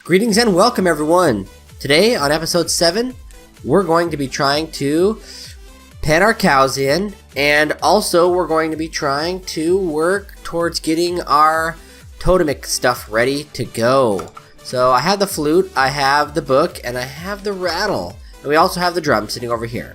Greetings and welcome everyone! Today on episode 7, we're going to be trying to pen our cows in, and also we're going to be trying to work towards getting our Totemic stuff ready to go. So I have the flute, I have the book, and I have the rattle. And we also have the drum sitting over here.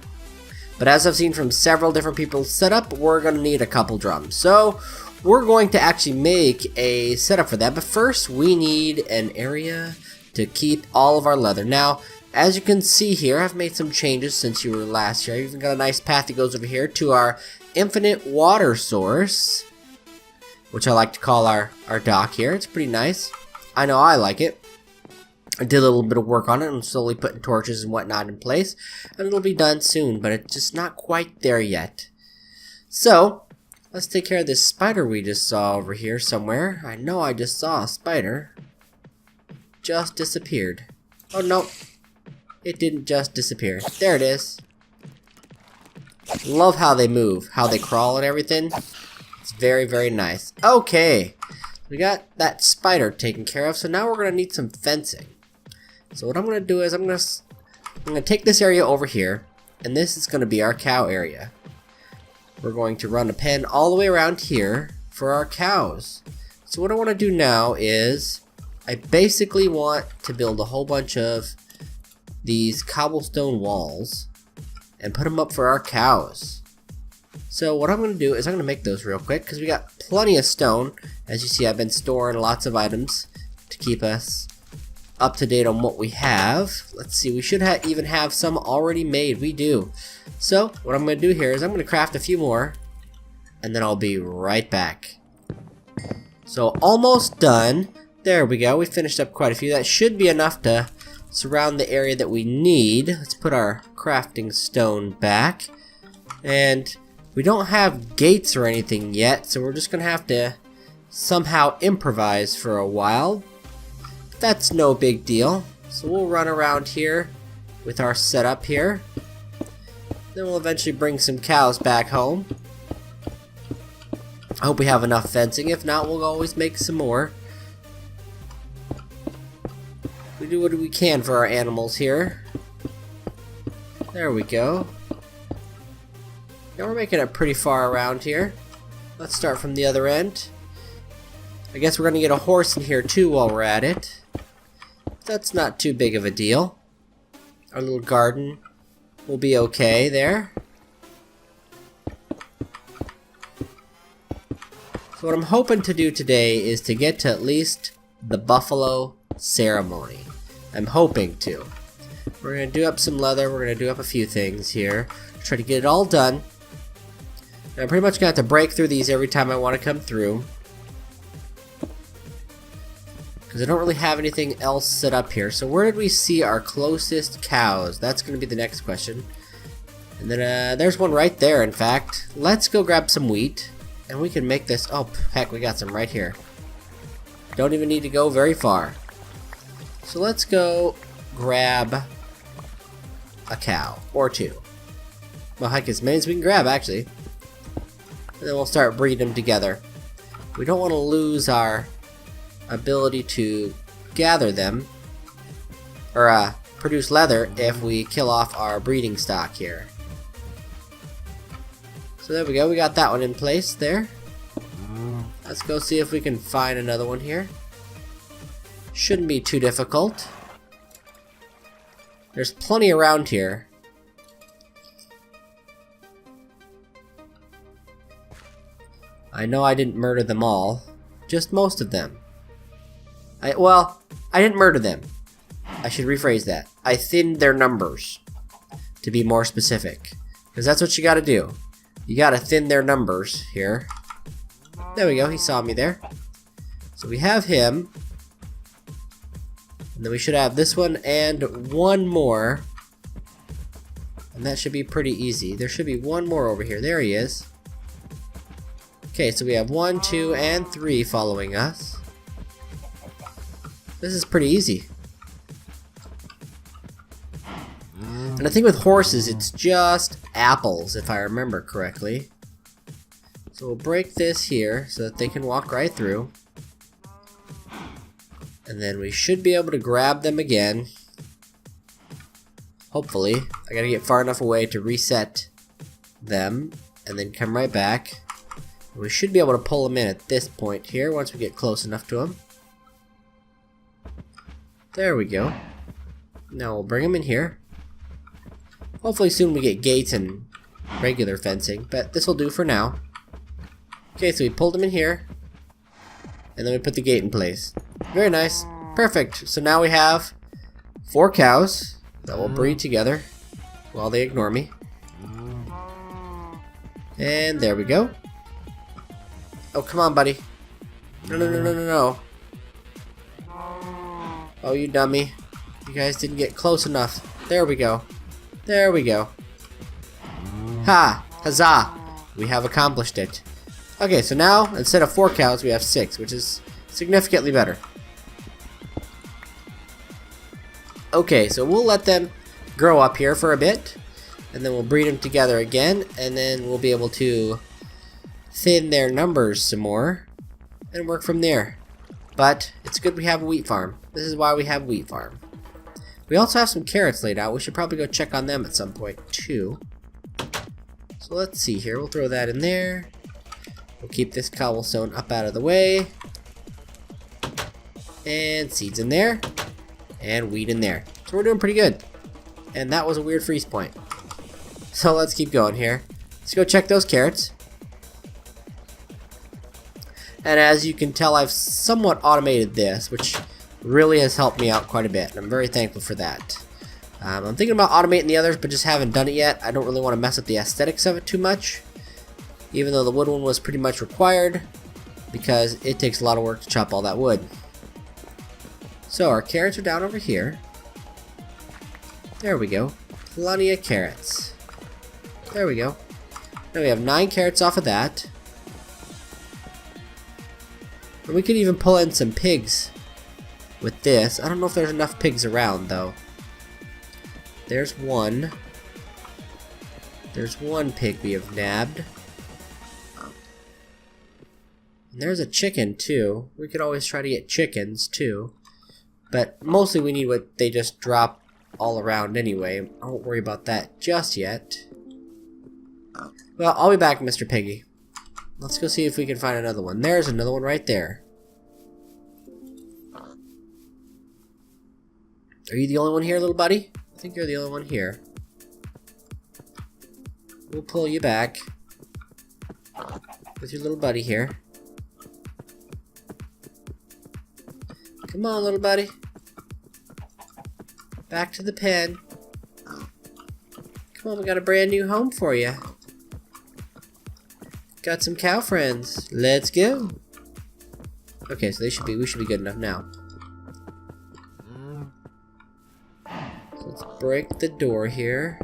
But as I've seen from several different people's setup, we're going to need a couple drums. So we're going to actually make a setup for that. But first, we need an area to keep all of our leather. Now, as you can see here, I've made some changes since you were last here. I've even got a nice path that goes over here to our infinite water source, which I like to call our dock here. It's pretty nice. I know I like it. I did a little bit of work on it. I'm slowly putting torches and whatnot in place, and it'll be done soon, but it's just not quite there yet. So, let's take care of this spider we just saw over here somewhere. I know I just saw a spider. Just disappeared. Oh no, it didn't just disappear. There it is. Love how they move, how they crawl and everything. It's very, very nice. Okay, we got that spider taken care of, so now we're going to need some fencing. So what I'm going to do is I'm going to take this area over here, and this is going to be our cow area. We're going to run a pen all the way around here for our cows. So what I want to do now is I basically want to build a whole bunch of these cobblestone walls and put them up for our cows. So what I'm going to do is I'm going to make those real quick because we got plenty of stone. As you see, I've been storing lots of items to keep us up to date on what we have. Let's see, we should even have some already made. We do. So what I'm going to do here is I'm going to craft a few more, and then I'll be right back. So almost done. There we go. We finished up quite a few. That should be enough to surround the area that we need. Let's put our crafting stone back. And we don't have gates or anything yet, so we're just going to have to somehow improvise for a while. That's no big deal. So we'll run around here with our setup here. Then we'll eventually bring some cows back home. I hope we have enough fencing. If not, we'll always make some more. We do what we can for our animals here. There we go. Now we're making it pretty far around here. Let's start from the other end. I guess we're going to get a horse in here too while we're at it. That's not too big of a deal. Our little garden will be okay there. So what I'm hoping to do today is to get to at least the buffalo ceremony. I'm hoping to. We're going to do up some leather. We're going to do up a few things here. Try to get it all done. And I'm pretty much going to have to break through these every time I want to come through, because I don't really have anything else set up here. So where did we see our closest cows? That's going to be the next question. And then there's one right there, in fact. Let's go grab some wheat, and we can make this. Oh, heck, we got some right here. Don't even need to go very far. So let's go grab a cow, or two. Well, heck, as many as we can grab, actually. And then we'll start breeding them together. We don't want to lose our ability to gather them, or produce leather, if we kill off our breeding stock here. So there we go, we got that one in place there. Let's go see if we can find another one here. Shouldn't be too difficult. There's plenty around here. I know I didn't murder them all, just most of them. Well, I didn't murder them. I should rephrase that. I thinned their numbers, to be more specific. Because that's what you gotta do. You gotta thin their numbers here. There we go, he saw me there. So we have him. And then we should have this one and one more. And that should be pretty easy. There should be one more over here. There he is. Okay, so we have 1, 2, and 3 following us. This is pretty easy. And I think with horses, it's just apples, if I remember correctly. So we'll break this here so that they can walk right through. And then we should be able to grab them again. Hopefully. I gotta get far enough away to reset them and then come right back. We should be able to pull them in at this point here once we get close enough to them. There we go. Now we'll bring them in here. Hopefully soon we get gates and regular fencing, but this will do for now. Okay, so we pulled them in here, and then we put the gate in place. Very nice. Perfect. So now we have 4 cows that will breed together while they ignore me. And there we go. Oh, come on, buddy. No, no, no, no, no, no. Oh, you dummy. You guys didn't get close enough. There we go. There we go. Ha! Huzzah! We have accomplished it. Okay, so now, instead of 4 cows, we have 6, which is significantly better. Okay, so we'll let them grow up here for a bit, and then we'll breed them together again, and then we'll be able to thin their numbers some more, and work from there. But, it's good we have a wheat farm. This is why we have a wheat farm. We also have some carrots laid out. We should probably go check on them at some point, too. So let's see here. We'll throw that in there. We'll keep this cobblestone up out of the way. And seeds in there. And wheat in there. So we're doing pretty good. And that was a weird freeze point. So let's keep going here. Let's go check those carrots. And as you can tell, I've somewhat automated this, which really has helped me out quite a bit. And I'm very thankful for that. I'm thinking about automating the others, but just haven't done it yet. I don't really want to mess up the aesthetics of it too much. Even though the wood one was pretty much required, because it takes a lot of work to chop all that wood. So our carrots are down over here. There we go. Plenty of carrots. There we go. Now we have 9 carrots off of that. And we could even pull in some pigs with this. I don't know if there's enough pigs around though. There's one. There's one pig we have nabbed. And there's a chicken too. We could always try to get chickens too. But mostly we need what they just drop all around anyway. I won't worry about that just yet. Well, I'll be back, Mr. Piggy. Let's go see if we can find another one. There's another one right there. Are you the only one here, little buddy? I think you're the only one here. We'll pull you back with your little buddy here. Come on, little buddy. Back to the pen. Come on, we got a brand new home for you. Got some cow friends. Let's go. Okay, so we should be good enough now. So let's break the door here.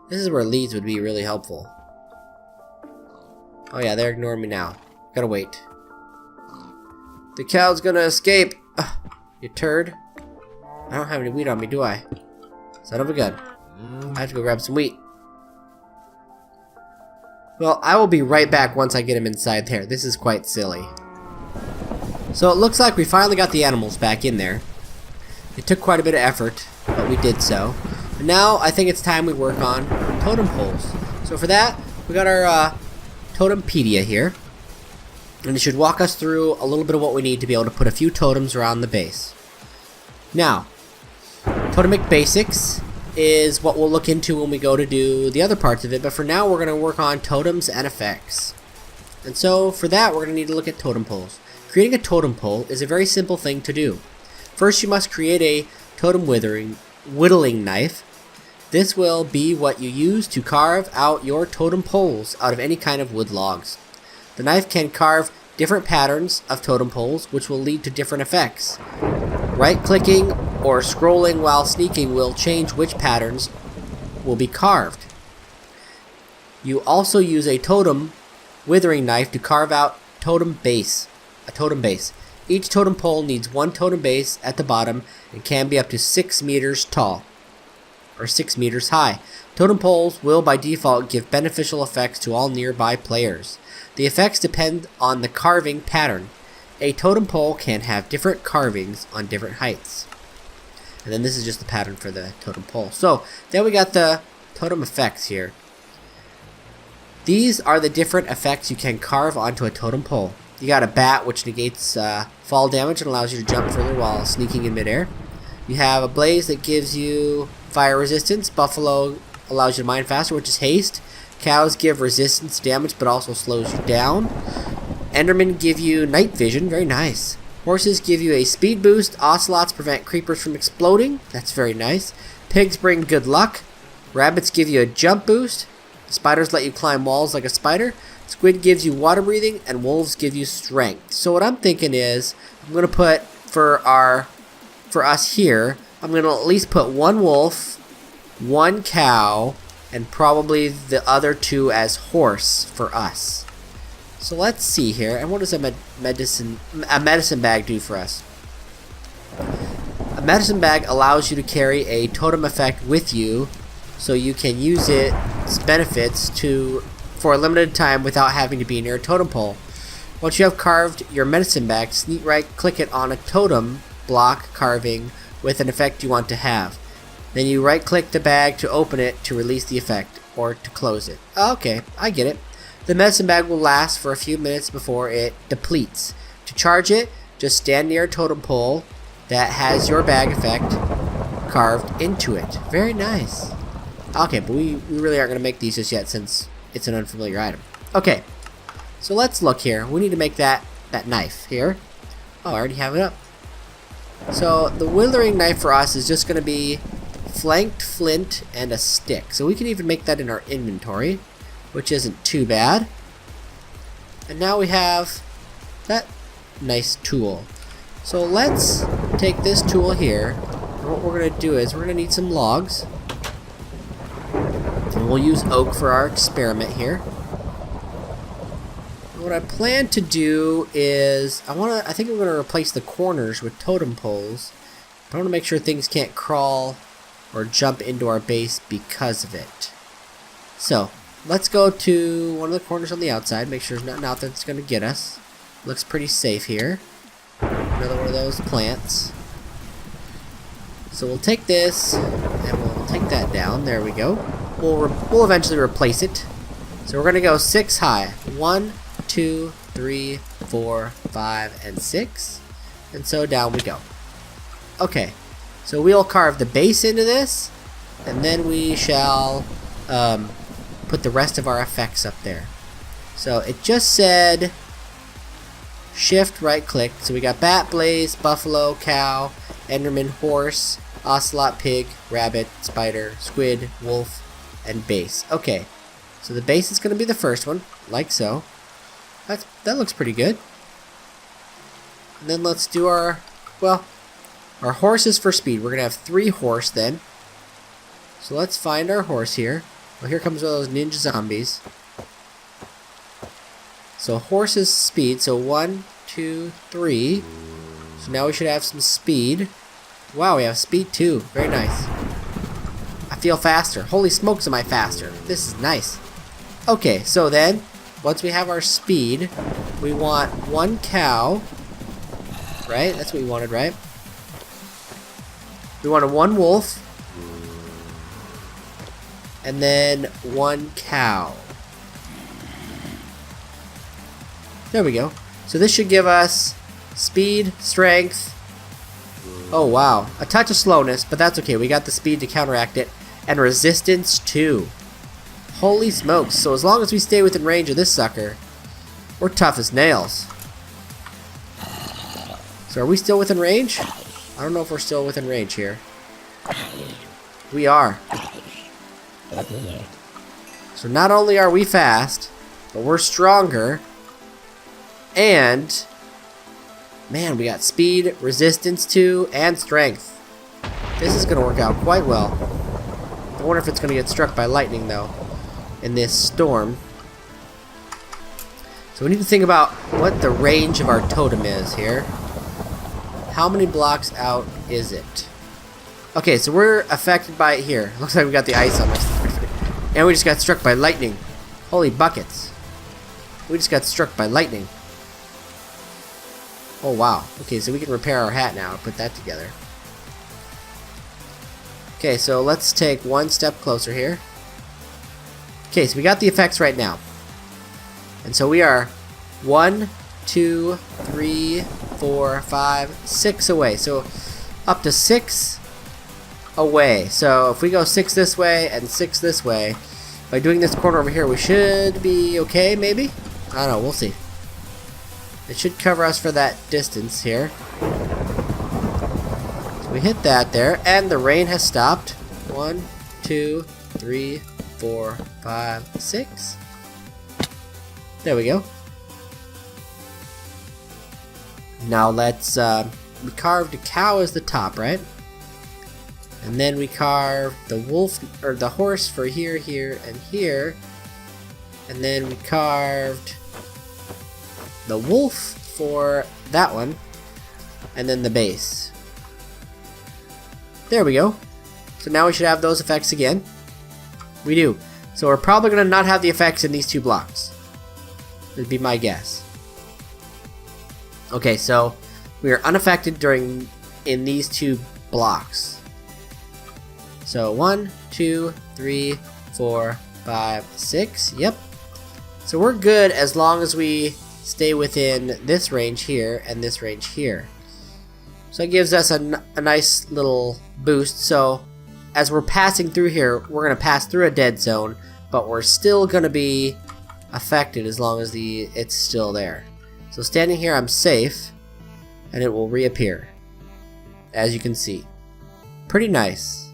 This is where leads would be really helpful. Oh yeah, they're ignoring me now. Gotta wait. The cow's gonna escape. Ugh, you turd. I don't have any wheat on me, do I? Son of a gun. I have to go grab some wheat. Well, I will be right back once I get him inside there. This is quite silly. So it looks like we finally got the animals back in there. It took quite a bit of effort, but we did so. And now I think it's time we work on totem poles. So for that, we got our Totempedia here. And it should walk us through a little bit of what we need to be able to put a few totems around the base. Now, Totemic Basics is what we'll look into when we go to do the other parts of it, but for now we're going to work on totems and effects. And so for that we're going to need to look at totem poles. Creating a totem pole is a very simple thing to do. First you must create a totem whittling knife. This will be what you use to carve out your totem poles out of any kind of wood logs. The knife can carve different patterns of totem poles, which will lead to different effects. Right-clicking or scrolling while sneaking will change which patterns will be carved. You also use a totem withering knife to carve out a totem base. Each totem pole needs one totem base at the bottom and can be up to 6 meters tall, or 6 meters high. Totem poles will by default give beneficial effects to all nearby players. The effects depend on the carving pattern. a totem pole can have different carvings on different heights. And then this is just the pattern for the totem pole. So then we got the totem effects here. These are the different effects you can carve onto a totem pole. You got a bat, which negates fall damage and allows you to jump further while sneaking in midair. You have a blaze that gives you fire resistance. Buffalo allows you to mine faster, which is haste. Cows give resistance damage, but also slows you down. Endermen give you night vision. Very nice. Horses give you a speed boost. Ocelots prevent creepers from exploding. That's very nice. Pigs bring good luck. Rabbits give you a jump boost. Spiders let you climb walls like a spider. Squid gives you water breathing, and wolves give you strength. So what I'm thinking is, I'm going to put for us here, I'm going to at least put one wolf, one cow, and probably the other two as horse for us. So let's see here. And what does a medicine bag do for us? A medicine bag allows you to carry a totem effect with you, so you can use its benefits for a limited time without having to be near a totem pole. Once you have carved your medicine bag, sneak right click it on a totem block carving with an effect you want to have. Then you right click the bag to open it to release the effect or to close it. Okay, I get it. The medicine bag will last for a few minutes before it depletes. To charge it, just stand near a totem pole that has your bag effect carved into it. Very nice. Okay, but we really aren't going to make these just yet since it's an unfamiliar item. Okay, so let's look here. We need to make that knife here. Oh, I already have it up. So the withering knife for us is just going to be flanked flint and a stick. So we can even make that in our inventory, which isn't too bad. And now we have that nice tool. So let's take this tool here. And what we're going to do is we're going to need some logs. And we'll use oak for our experiment here. And what I plan to do is I think I'm going to replace the corners with totem poles. I want to make sure things can't crawl or jump into our base because of it. So let's go to one of the corners on the outside, make sure there's nothing out there that's going to get us. Looks pretty safe here. Another one of those plants. So we'll take this and we'll take that down. There we go. We'll eventually replace it. So we're going to go 6 high. 1, 2, 3, 4, 5, and 6. And so down we go. Okay. So we'll carve the base into this, and then we shall put the rest of our effects up there. So it just said shift right click. So we got bat, blaze, buffalo, cow, enderman, horse, ocelot, pig, rabbit, spider, squid, wolf, and base. Okay, so the base is going to be the first one, like so. That looks pretty good. And then let's do our horses for speed. We're going to have 3 horse then. So let's find our horse here. Well, here comes one of those ninja zombies. So horses speed. So 1, 2, 3. So now we should have some speed. Wow, we have speed too. Very nice. I feel faster. Holy smokes, am I faster? This is nice. Okay, so then, once we have our speed, we want 1 cow. Right? That's what we wanted, right? We wanted 1 wolf. And then 1 cow. There we go. So this should give us speed, strength. Oh wow, a touch of slowness, but that's okay. We got the speed to counteract it. And resistance too. Holy smokes. So as long as we stay within range of this sucker, we're tough as nails. So are we still within range? I don't know if we're still within range here. We are. So not only are we fast, but we're stronger. And man, we got speed, resistance too, and strength. This is going to work out quite well. I wonder if it's going to get struck by lightning though in this storm. So we need to think about what the range of our totem is here. How many blocks out is it? Okay, so we're affected by it here. Looks like we got the ice on us. And we just got struck by lightning. Holy buckets. We just got struck by lightning. Oh wow. Okay, so we can repair our hat now and put that together. Okay, so let's take one step closer here. Okay, so we got the effects right now. And so we are 1, 2, 3, 4, 5, 6 away. So up to 6 away. So if we go 6 this way and 6 this way, by doing this corner over here, we should be okay, maybe? I don't know, we'll see. It should cover us for that distance here. So we hit that there, and the rain has stopped. 1, 2, 3, 4, 5, 6. There we go. Now let's, we carved a cow as the top, right? And then we carved the wolf, or the horse for here, here, and here. And then we carved the wolf for that one. And then the base. There we go. So now we should have those effects again. We do. So we're probably going to not have the effects in these 2 blocks. Would be my guess. Okay, so we are unaffected in these 2 blocks. So 1, 2, 3, 4, 5, 6. Yep. So we're good as long as we stay within this range here and this range here. So it gives us a nice little boost. So as we're passing through here, we're going to pass through a dead zone, but we're still going to be affected as long as it's still there. So standing here, I'm safe, and it will reappear, as you can see. Pretty nice.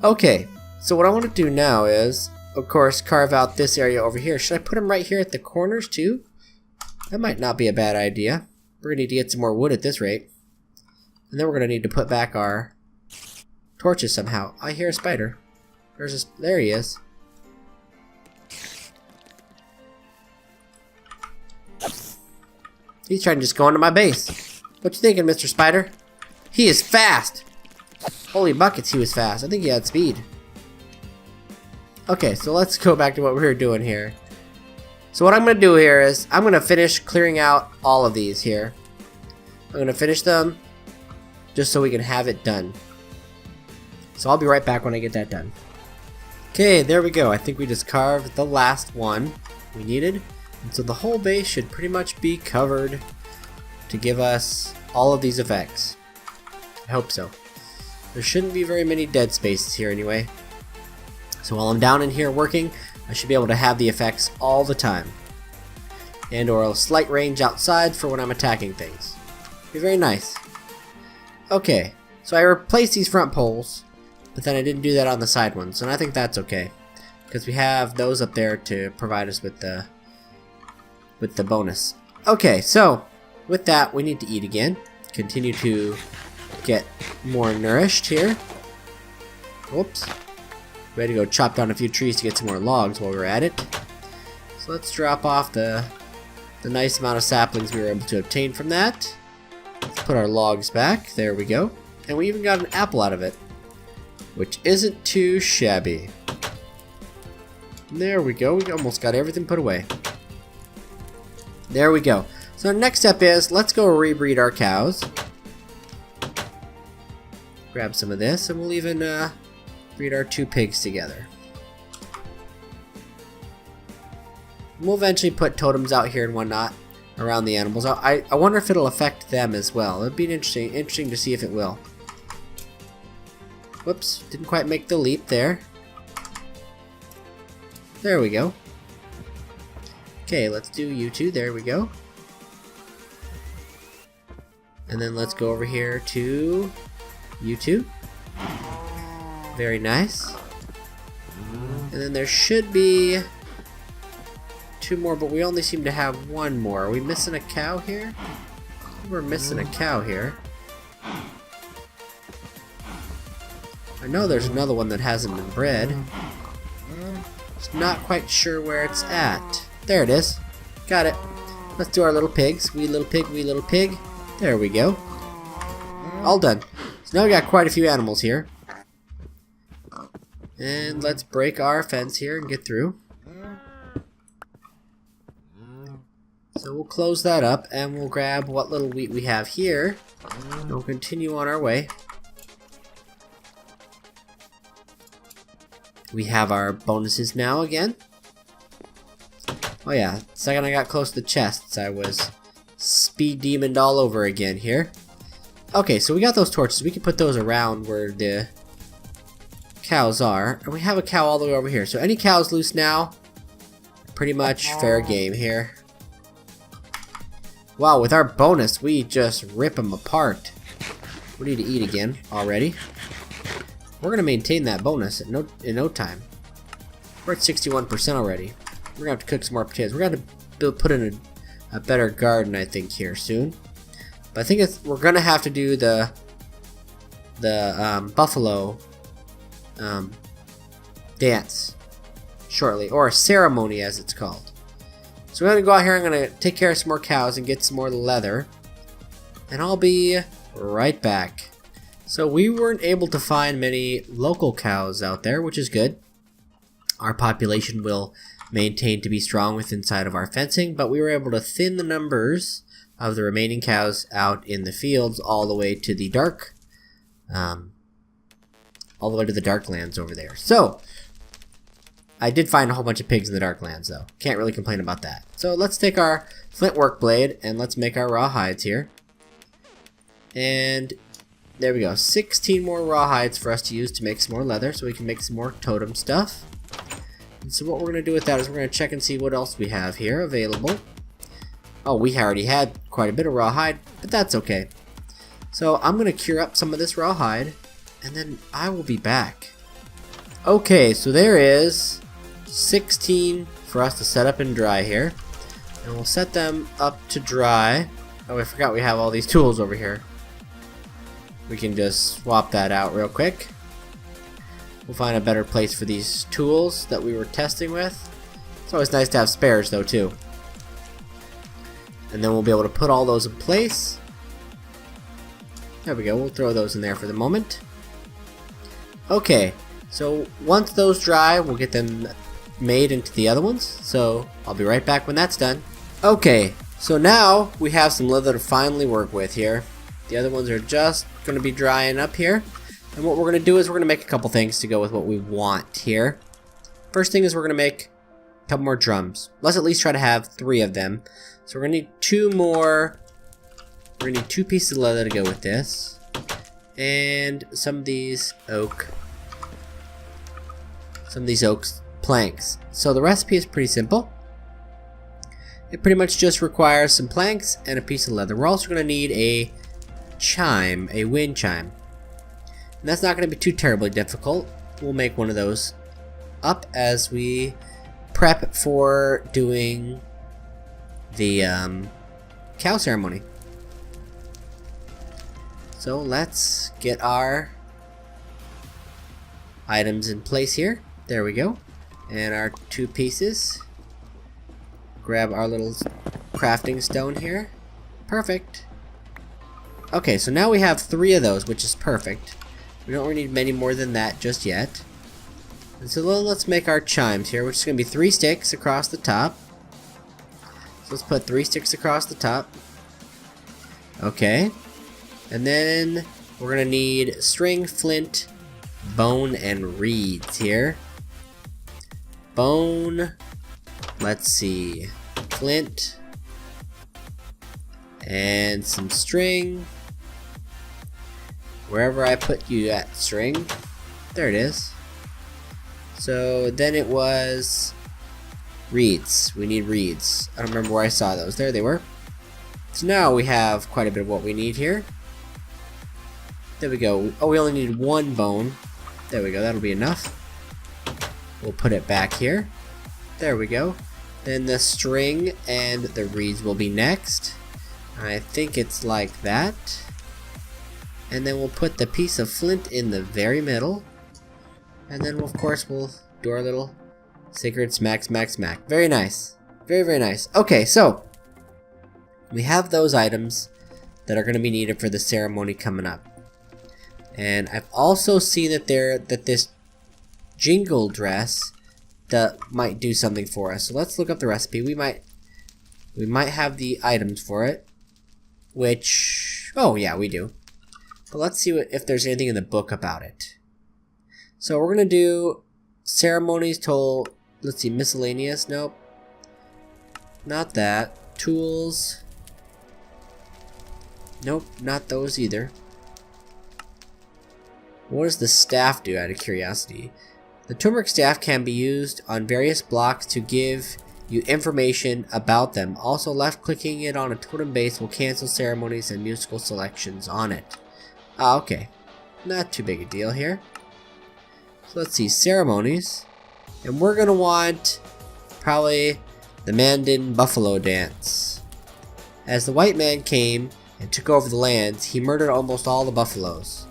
Okay, so what I want to do now is, of course, carve out this area over here. Should I put them right here at the corners too? That might not be a bad idea. We're going to need to get some more wood at this rate. And then we're going to need to put back our torches somehow. I hear a spider. There he is. He's trying to just go into my base. What you thinking, Mr. Spider? He is fast! Holy buckets, he was fast. I think he had speed. Okay, so let's go back to what we were doing here. So what I'm going to do here is, I'm going to finish clearing out all of these here. I'm going to finish them, just so we can have it done. So I'll be right back when I get that done. Okay, there we go. I think we just carved the last one we needed. And so the whole base should pretty much be covered to give us all of these effects. I hope so. There shouldn't be very many dead spaces here anyway. So while I'm down in here working, I should be able to have the effects all the time. And or a slight range outside for when I'm attacking things. Be very nice. Okay, so I replaced these front poles, but then I didn't do that on the side ones, and I think that's okay. Because we have those up there to provide us with the bonus. Okay, so with that, we need to eat again. Continue to get more nourished here. Whoops. We had to go chop down a few trees to get some more logs while we were at it. So let's drop off the nice amount of saplings we were able to obtain from that. Let's put our logs back. There we go. And we even got an apple out of it, which isn't too shabby. There we go. We almost got everything put away. There we go. So our next step is, let's go rebreed our cows. Grab some of this, and we'll even breed our 2 pigs together. We'll eventually put totems out here and whatnot around the animals. I wonder if it'll affect them as well. It'd be interesting to see if it will. Whoops, didn't quite make the leap there. There we go. Okay, let's do you 2. There we go. And then let's go over here to you 2. Very nice. And then there should be 2 more, but we only seem to have 1 more. Are we missing a cow here? We're missing a cow here. I know there's another one that hasn't been bred. Just not quite sure where it's at. There it is. Got it. Let's do our little pigs. Wee little pig, wee little pig. There we go. All done. So now we got quite a few animals here. And let's break our fence here and get through. So we'll close that up and we'll grab what little wheat we have here. And we'll continue on our way. We have our bonuses now again. Oh yeah, the second I got close to the chests, I was speed demoned all over again here. Okay, so we got those torches. We can put those around where the cows are. And we have a cow all the way over here. So any cows loose now, pretty much fair game here. Wow, with our bonus, we just rip them apart. We need to eat again already. We're going to maintain that bonus in no time. We're at 61% already. We're going to have to cook some more potatoes. We're going to put in a better garden, I think, here soon. But I think we're going to have to do the buffalo dance shortly. Or a ceremony, as it's called. So we're going to go out here. I'm going to take care of some more cows and get some more leather. And I'll be right back. So we weren't able to find many local cows out there, which is good. Our population will maintain to be strong with inside of our fencing, but we were able to thin the numbers of the remaining cows out in the fields all the way to the Darklands over there. So I did find a whole bunch of pigs in the Darklands, though. Can't really complain about that. So let's take our flint work blade and let's make our raw hides here. And there we go. 16 more raw hides for us to use to make some more leather, so we can make some more totem stuff. And so what we're going to do with that is we're going to check and see what else we have here available. Oh, we already had quite a bit of raw hide, but that's okay. So I'm going to cure up some of this raw hide, and then I will be back. Okay, so there is 16 for us to set up and dry here. And we'll set them up to dry. Oh, I forgot we have all these tools over here. We can just swap that out real quick. We'll find a better place for these tools that we were testing with. It's always nice to have spares though too. And then we'll be able to put all those in place. There we go, we'll throw those in there for the moment. Okay, so once those dry, we'll get them made into the other ones. So I'll be right back when that's done. Okay, so now we have some leather to finally work with here. The other ones are just going to be drying up here. And what we're going to do is we're going to make a couple things to go with what we want here. First thing is we're going to make a couple more drums. Let's at least try to have 3 of them. So we're going to need 2 more. We're going to need 2 pieces of leather to go with this. And some of these oak planks. So the recipe is pretty simple. It pretty much just requires some planks and a piece of leather. We're also going to need a chime, a wind chime. And that's not going to be too terribly difficult. We'll make one of those up as we prep for doing the cow ceremony. So let's get our items in place here. There we go. And our 2 pieces. Grab our little crafting stone here. Perfect. Okay, so now we have 3 of those, which is perfect. We don't really need many more than that just yet. And so let's make our chimes here, which is going to be 3 sticks across the top. So let's put 3 sticks across the top. Okay. And then we're going to need string, flint, bone, and reeds here. Bone. Let's see. Flint. And some string. Wherever I put you at string. There it is. So then it was reeds. We need reeds. I don't remember where I saw those. There they were. So now we have quite a bit of what we need here. There we go. Oh, we only need 1 bone. There we go. That'll be enough. We'll put it back here. There we go. Then the string and the reeds will be next. I think it's like that. And then we'll put the piece of flint in the very middle. And then, of course, we'll do our little sacred smack, smack, smack. Very nice. Very, very nice. Okay, so we have those items that are going to be needed for the ceremony coming up. And I've also seen that this jingle dress that might do something for us. So let's look up the recipe. We might We might have the items for it. Which... oh, yeah, we do. But let's see if there's anything in the book about it. So we're going to do Ceremonies toll... let's see, miscellaneous. Nope. Not that. Tools. Nope, not those either. What does the staff do, out of curiosity? The turmeric staff can be used on various blocks to give you information about them. Also, left-clicking it on a totem base will cancel ceremonies and musical selections on it. Ah, okay. Not too big a deal here. So let's see, ceremonies. And we're going to want probably the Mandan Buffalo Dance. As the white man came and took over the lands, he murdered almost all the buffaloes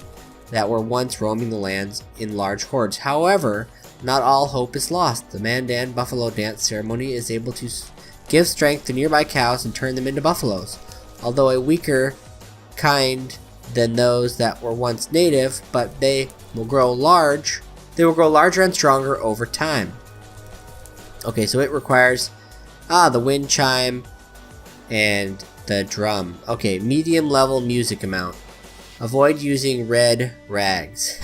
that were once roaming the lands in large hordes. However, not all hope is lost. The Mandan Buffalo Dance ceremony is able to give strength to nearby cows and turn them into buffaloes, although a weaker kind than those that were once native, but they will grow large. They will grow larger and stronger over time. Okay, so it requires the wind chime and the drum. Okay, medium level music amount. Avoid using red rags.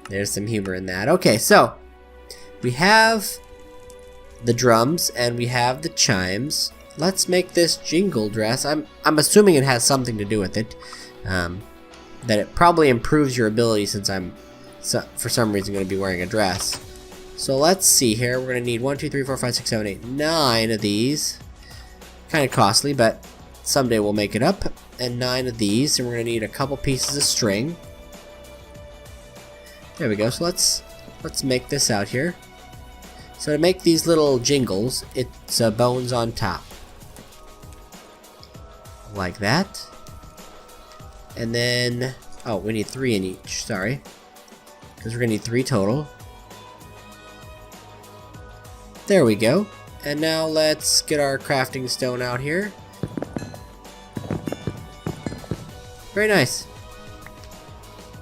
There's some humor in that. Okay, so we have the drums and we have the chimes. Let's make this jingle dress. I'm assuming it has something to do with it. That it probably improves your ability, since I'm for some reason going to be wearing a dress. So let's see here. We're going to need 1, 2, 3, 4, 5, 6, 7, 8, 9 of these. Kind of costly, but someday we'll make it up. And 9 of these, and we're going to need a couple pieces of string. There we go. So let's make this out here. So to make these little jingles, it's bones on top. Like that. And then, oh, we need 3 in each, sorry. Because we're going to need 3 total. There we go. And now let's get our crafting stone out here. Very nice.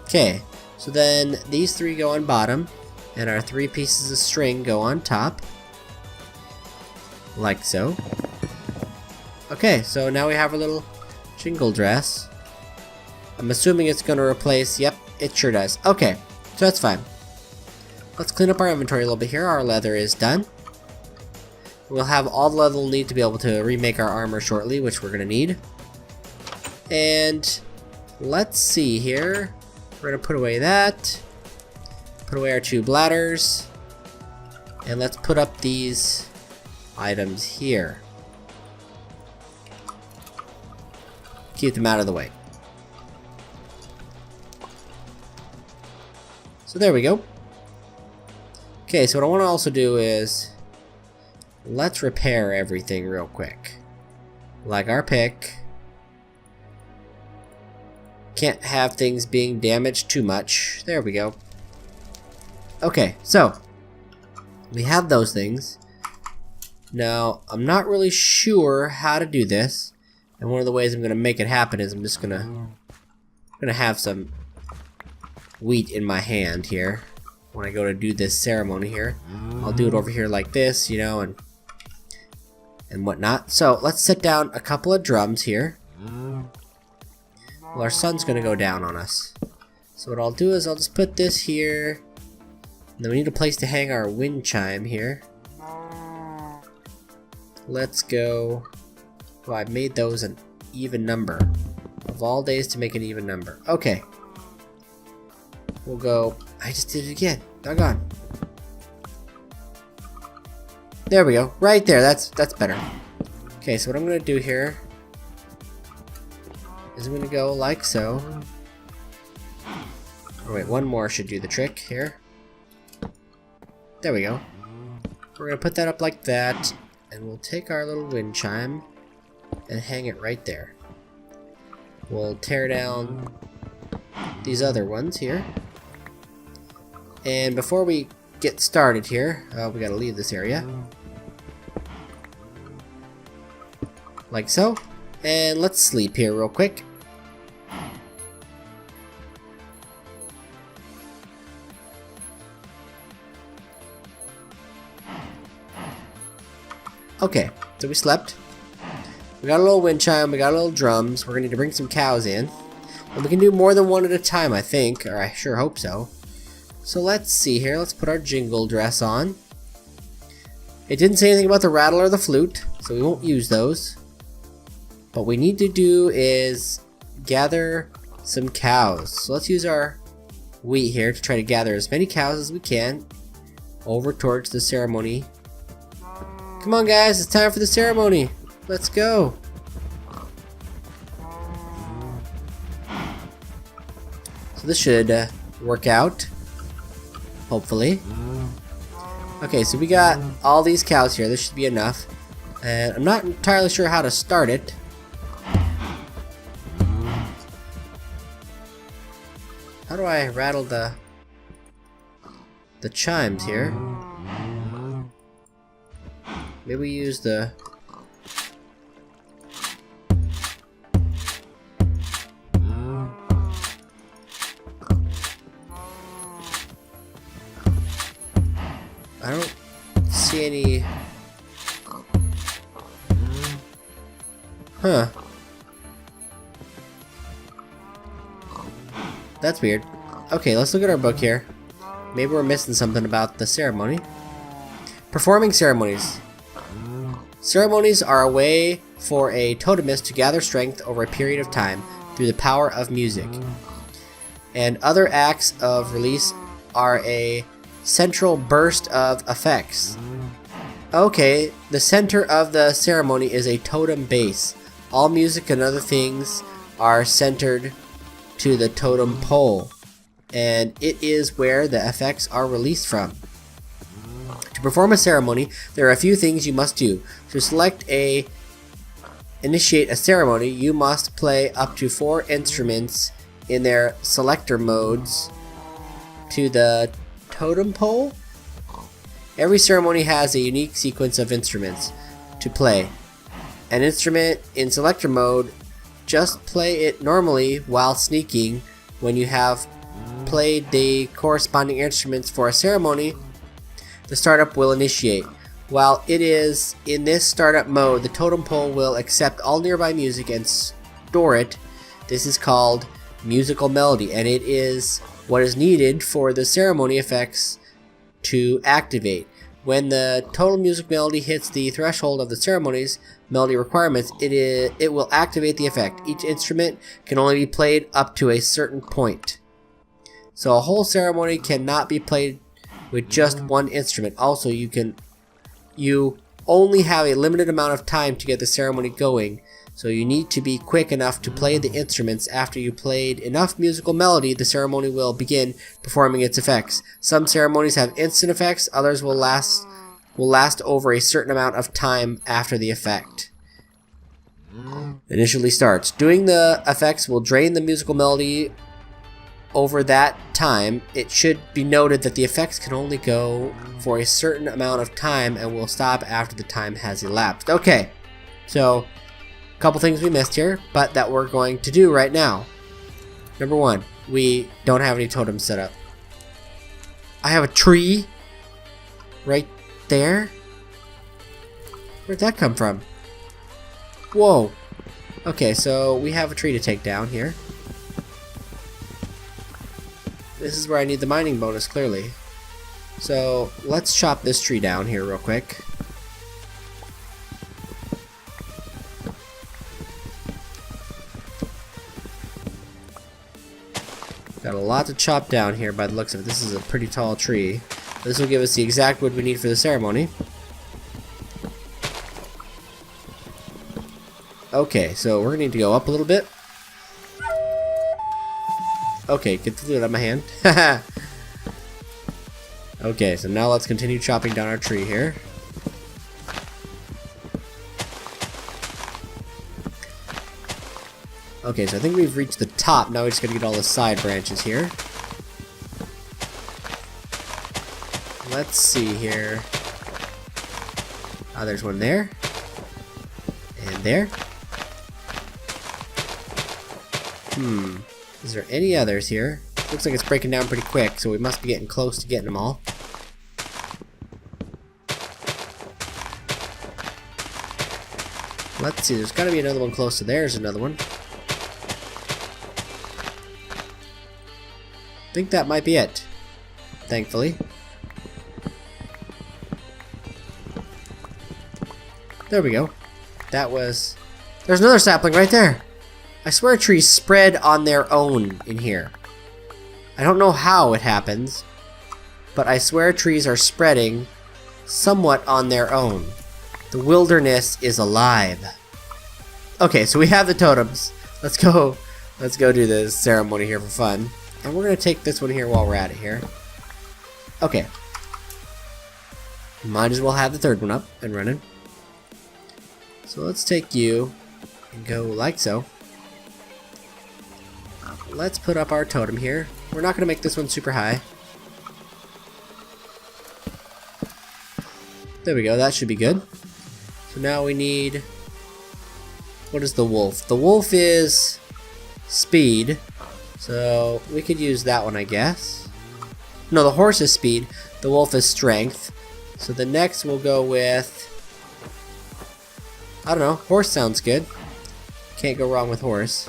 Okay, so then these 3 go on bottom, and our 3 pieces of string go on top. Like so. Okay, so now we have our little jingle dress. I'm assuming it's going to replace, yep, it sure does. Okay, so that's fine. Let's clean up our inventory a little bit here. Our leather is done. We'll have all the leather we'll need to be able to remake our armor shortly, which we're going to need. And let's see here. We're going to put away that. Put away our 2 bladders. And let's put up these items here. Keep them out of the way. So there we go. Okay, so what I want to also do is let's repair everything real quick. Like our pick. Can't have things being damaged too much. There we go. Okay, so we have those things. Now, I'm not really sure how to do this. And one of the ways I'm going to make it happen is I'm just going to have some wheat in my hand here. When I go to do this ceremony here. I'll do it over here like this, you know, and whatnot. So, let's set down a couple of drums here. Well, our sun's going to go down on us. So what I'll do is I'll just put this here. And then we need a place to hang our wind chime here. Let's go. Well, I've made those an even number. Of all days to make an even number. Okay. We'll go. I just did it again. Doggone. There we go. Right there. That's better. Okay, so what I'm going to do here is I'm going to go like so. Oh, wait, one more should do the trick here. There we go. We're going to put that up like that. And we'll take our little wind chime and hang it right there. We'll tear down these other ones here. And before we get started here, we gotta leave this area. Like so. And let's sleep here real quick. Okay, so we slept. We got a little wind chime, we got a little drums. We're gonna need to bring some cows in. And we can do more than one at a time, I think, or I sure hope so. So let's see here, let's put our jingle dress on. It didn't say anything about the rattle or the flute, so we won't use those. What we need to do is gather some cows. So let's use our wheat here to try to gather as many cows as we can over towards the ceremony. Come on guys, it's time for the ceremony. Let's go. So this should work out, hopefully. Okay, so we got all these cows here. This should be enough. And I'm not entirely sure how to start it. How do I rattle the chimes here? Maybe we use the... I don't see any... Huh. That's weird. Okay, let's look at our book here. Maybe we're missing something about the ceremony. Performing ceremonies. Ceremonies are a way for a totemist to gather strength over a period of time through the power of music. And other acts of release are a central burst of effects. Okay, the center of the ceremony is a totem base. All music and other things are centered to the totem pole, and it is where the effects are released from. To perform a ceremony, there are a few things you must do. To initiate a ceremony, you must play up to 4 instruments in their selector modes to the totem pole. Every ceremony has a unique sequence of instruments to play. An instrument in selector mode, just play it normally while sneaking. When you have played the corresponding instruments for a ceremony, the startup will initiate. While it is in this startup mode, the totem pole will accept all nearby music and store it. This is called musical melody, and it is what is needed for the ceremony effects to activate. When the total music melody hits the threshold of the ceremony's melody requirements, it will activate the effect. Each instrument can only be played up to a certain point. So a whole ceremony cannot be played with just one instrument. Also, you only have a limited amount of time to get the ceremony going, so you need to be quick enough to play the instruments. After you played enough musical melody, the ceremony will begin performing its effects. Some ceremonies have instant effects, others will last over a certain amount of time after the effect initially starts. Doing the effects will drain the musical melody over that time. It should be noted that the effects can only go for a certain amount of time and will stop after the time has elapsed. Okay, so a couple things we missed here, but that we're going to do right now. Number 1, we don't have any totems set up. I have a tree right there. Where'd that come from? Whoa. Okay, so we have a tree to take down here. This is where I need the mining bonus, clearly. So let's chop this tree down here real quick. Got a lot to chop down here by the looks of it. This is a pretty tall tree. This will give us the exact wood we need for the ceremony. Okay, so we're gonna need to go up a little bit. Okay, get the flute out of my hand. Okay, so now let's continue chopping down our tree here. Okay, so I think we've reached the top. Now we just gotta get all the side branches here. Let's see here. Ah, there's one there. And there. Is there any others here? Looks like it's breaking down pretty quick, so we must be getting close to getting them all. Let's see, there's gotta be another one close to there. There's another one. I think that might be it. Thankfully. There we go. That was... There's another sapling right there! I swear trees spread on their own in here. I don't know how it happens, but I swear trees are spreading somewhat on their own. The wilderness is alive. Okay, so we have the totems. Let's go do the ceremony here for fun. And we're gonna take this one here while we're at it here. Okay. Might as well have the third one up and running. So let's take you and go like so. Let's put up our totem here. We're not gonna make this one super high. There we go, that should be good. So now we need... What is the wolf? The wolf is speed. So we could use that one, I guess. No, the horse is speed. The wolf is strength. So the next we'll go with... I don't know, horse sounds good. Can't go wrong with horse.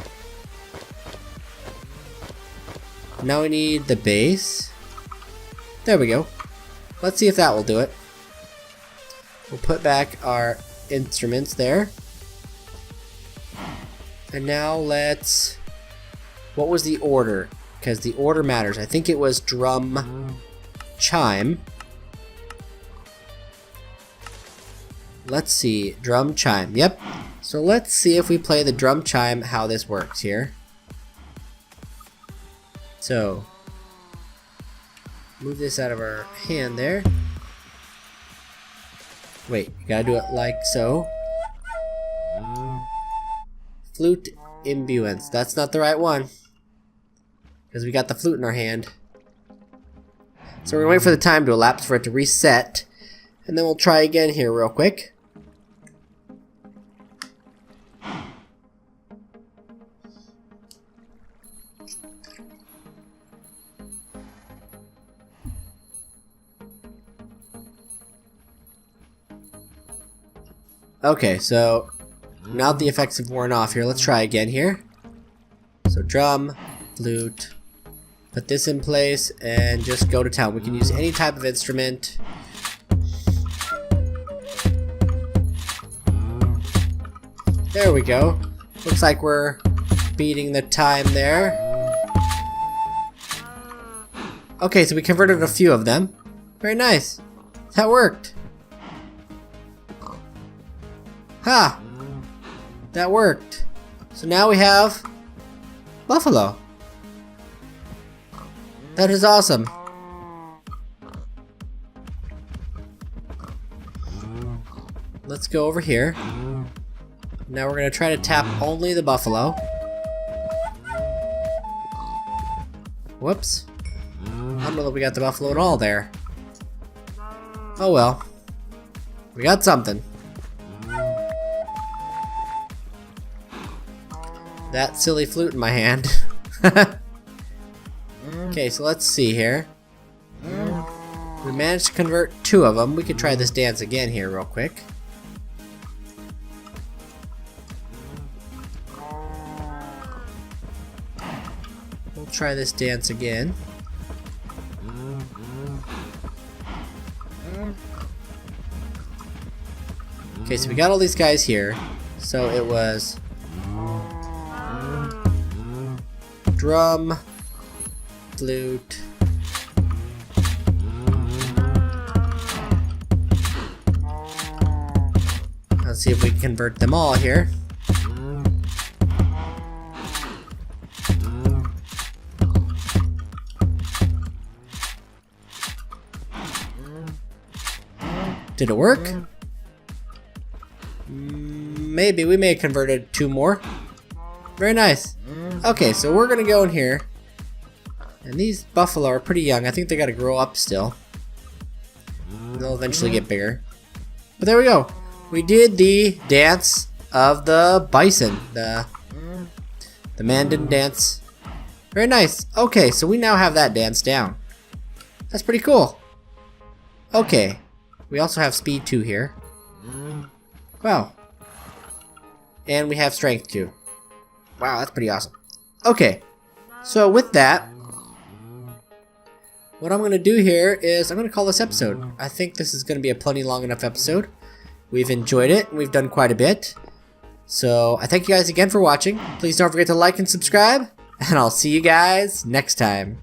Now we need the base. There we go. Let's see if that will do it. We'll put back our instruments there. And now let's... What was the order? Because the order matters. I think it was drum, chime. Let's see. Drum, chime. Yep. So let's see if we play the drum, chime, how this works here. So, move this out of our hand there. Wait, you gotta do it like so. Flute imbuance. That's not the right one. Because we got the flute in our hand. So we're gonna wait for the time to elapse for it to reset. And then we'll try again here real quick. Okay, so now that the effects have worn off here, let's try again here. So drum, flute, put this in place, and just go to town. We can use any type of instrument. There we go. Looks like we're beating the time there. Okay, so we converted a few of them. Very nice. That worked. Ha! That worked. So now we have buffalo. That is awesome. Let's go over here. Now we're gonna try to tap only the buffalo. Whoops. I don't know that we got the buffalo at all there. Oh well. We got something. That silly flute in my hand. Okay, so let's see here. We managed to convert 2 of them. We could try this dance again here real quick. We'll try this dance again. Okay, so we got all these guys here. So it was drum, flute, let's see if we can convert them all here. Did it work? Maybe. We may have converted 2 more. Very nice. Okay, so we're gonna go in here. And these buffalo are pretty young. I think they gotta grow up still. They'll eventually get bigger. But there we go. We did the dance of the bison. The man didn't dance. Very nice. Okay, so we now have that dance down. That's pretty cool. Okay. We also have speed 2 here. Wow. And we have strength too. Wow, that's pretty awesome. Okay, so with that, what I'm going to do here is I'm going to call this episode. I think this is going to be a plenty long enough episode. We've enjoyed it. We've done quite a bit. So I thank you guys again for watching. Please don't forget to like and subscribe. And I'll see you guys next time.